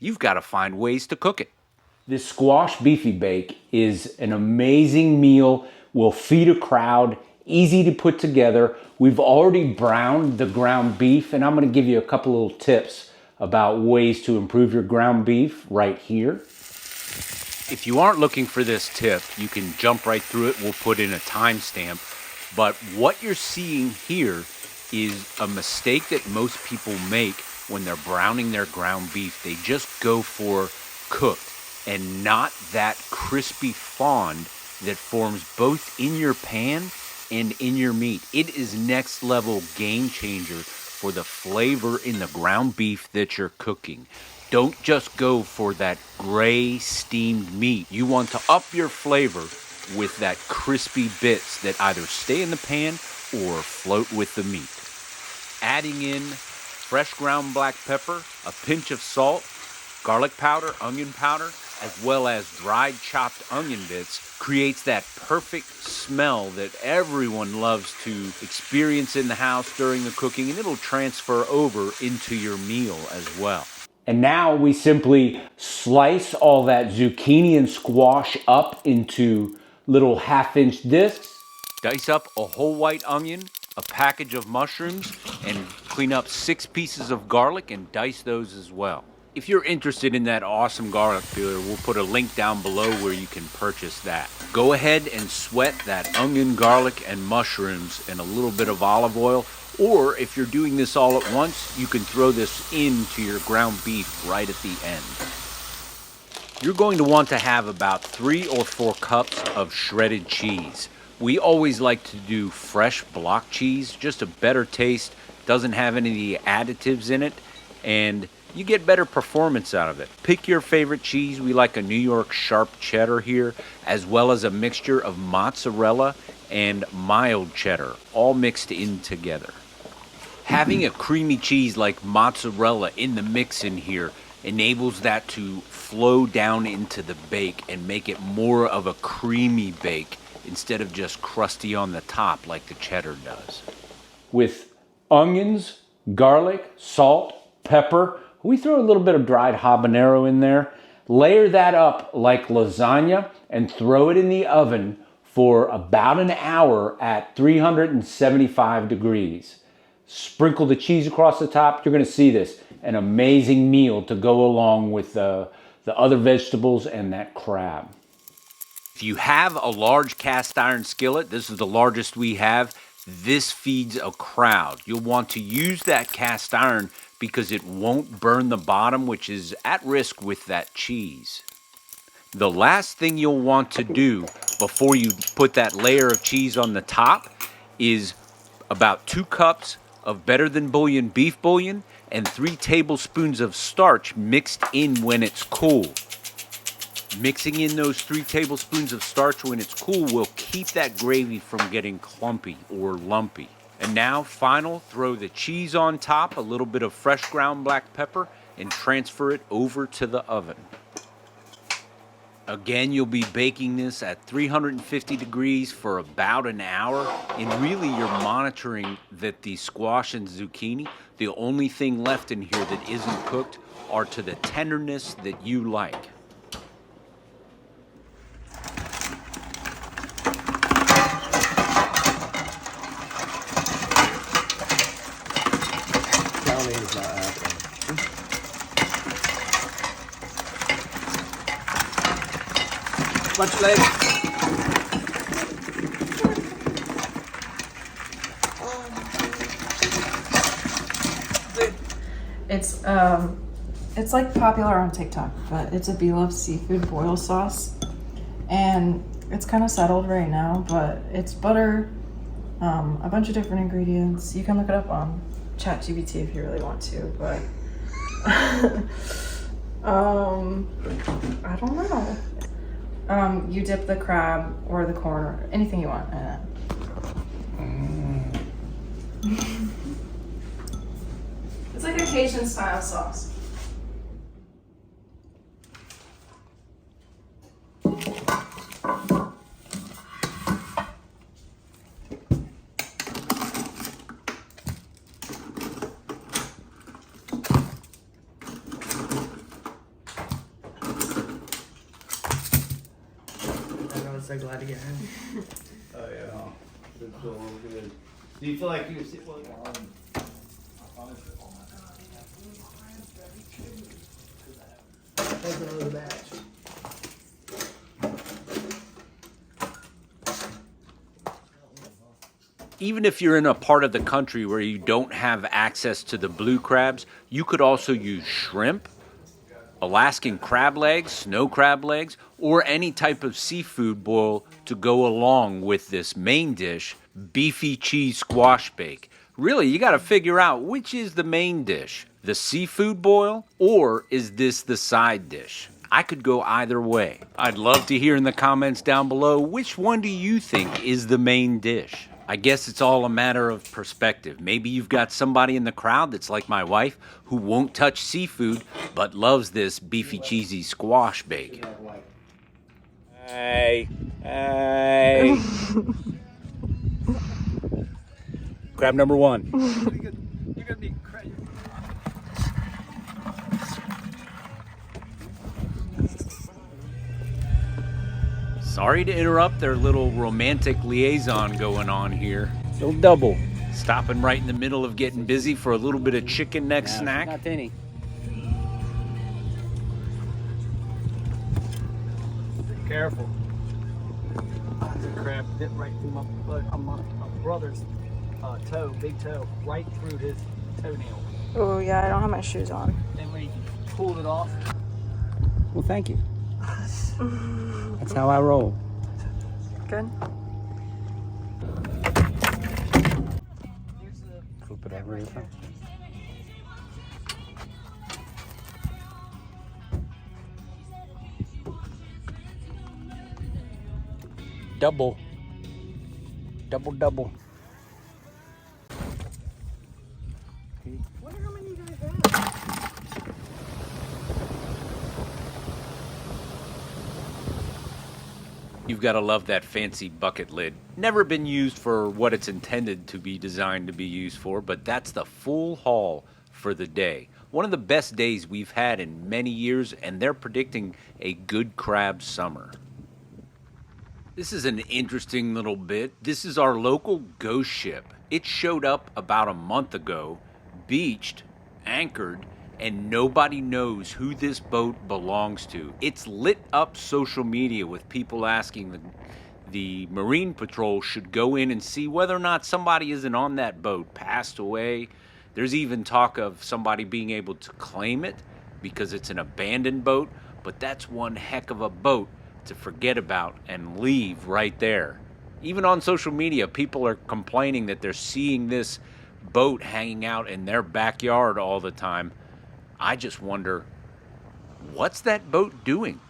you've got to find ways to cook it. This squash beefy bake is an amazing meal, will feed a crowd, easy to put together. We've already browned the ground beef, and I'm going to give you a couple little tips about ways to improve your ground beef right here. If you aren't looking for this tip, you can jump right through it. We'll put in a timestamp. But what you're seeing here is a mistake that most people make when they're browning their ground beef. They just go for cooked and not that crispy fond that forms both in your pan and in your meat. It is next level game changer for the flavor in the ground beef that you're cooking. Don't just go for that gray steamed meat. You want to up your flavor with that crispy bits that either stay in the pan or float with the meat. Adding in fresh ground black pepper, a pinch of salt, garlic powder, onion powder, as well as dried chopped onion bits creates that perfect smell that everyone loves to experience in the house during the cooking, and it'll transfer over into your meal as well. And now we simply slice all that zucchini and squash up into little half-inch discs. Dice up a whole white onion, a package of mushrooms, and clean up 6 pieces of garlic and dice those as well. If you're interested in that awesome garlic peeler, we'll put a link down below where you can purchase that. Go ahead and sweat that onion, garlic, and mushrooms in a little bit of olive oil. Or if you're doing this all at once, you can throw this into your ground beef right at the end. You're going to want to have about 3 or 4 cups of shredded cheese. We always like to do fresh block cheese, just a better taste, doesn't have any of the additives in it, and you get better performance out of it. Pick your favorite cheese. We like a New York sharp cheddar here, as well as a mixture of mozzarella and mild cheddar, all mixed in together. Having a creamy cheese like mozzarella in the mix in here enables that to flow down into the bake and make it more of a creamy bake instead of just crusty on the top like the cheddar does. With onions, garlic, salt, pepper, we throw a little bit of dried habanero in there, layer that up like lasagna, and throw it in the oven for about an hour at 375 degrees. Sprinkle the cheese across the top. You're going to see this, an amazing meal to go along with the other vegetables and that crab. If you have a large cast iron skillet, this is the largest we have, this feeds a crowd. You'll want to use that cast iron because it won't burn the bottom, which is at risk with that cheese. The last thing you'll want to do before you put that layer of cheese on the top is about 2 cups of better than bouillon beef bouillon and 3 tablespoons of starch mixed in when it's cool. Mixing in those 3 tablespoons of starch when it's cool will keep that gravy from getting clumpy or lumpy. And now, throw the cheese on top, a little bit of fresh ground black pepper, and transfer it over to the oven. Again, you'll be baking this at 350 degrees for about an hour, and really you're monitoring that the squash and zucchini, the only thing left in here that isn't cooked, are to the tenderness that you like. Much leg. It's like popular on TikTok, but it's a Beloved seafood boil sauce, and it's kind of settled right now. But it's butter, a bunch of different ingredients. You can look it up on ChatGPT if you really want to, but I don't know. You dip the crab or the corn or anything you want in it. It's like a Cajun style sauce. so glad to get home. Oh yeah, it's so good. Do you feel like you're sitting? Well, That's another batch. Even if you're in a part of the country where you don't have access to the blue crabs, you could also use shrimp, Alaskan crab legs, snow crab legs, or any type of seafood boil to go along with this main dish, beefy cheese squash bake. Really, you got to figure out which is the main dish, the seafood boil, or is this the side dish? I could go either way. I'd love to hear in the comments down below, which one do you think is the main dish? I guess it's all a matter of perspective. Maybe you've got somebody in the crowd that's like my wife who won't touch seafood but loves this beefy cheesy squash bake. Hey, hey. Crab number one. You're gonna be crazy. Sorry to interrupt their little romantic liaison going on here. Little double. Stopping right in the middle of getting busy for a little bit of chicken neck snack. Not any. Be careful. The crab dipped right through my foot, my brother's toe, big toe, right through his toenail. Oh yeah, I don't have my shoes on. And when he pulled it off, Well, thank you. That's how I roll. Good. here's the Flip it over. Double. Double, double. wonder how many you guys have. You've got to love that fancy bucket lid. Never been used for what it's intended to be designed to be used for, but that's the full haul for the day. One of the best days we've had in many years, and they're predicting a good crab summer. This is an interesting little bit. This is our local ghost ship. It showed up about a month ago, beached, anchored, and nobody knows who this boat belongs to. It's lit up social media with people asking the Marine Patrol should go in and see whether or not somebody isn't on that boat, passed away. There's even talk of somebody being able to claim it because it's an abandoned boat, but that's one heck of a boat to forget about and leave right there. Even on social media, people are complaining that they're seeing this boat hanging out in their backyard all the time. I just wonder, what's that boat doing?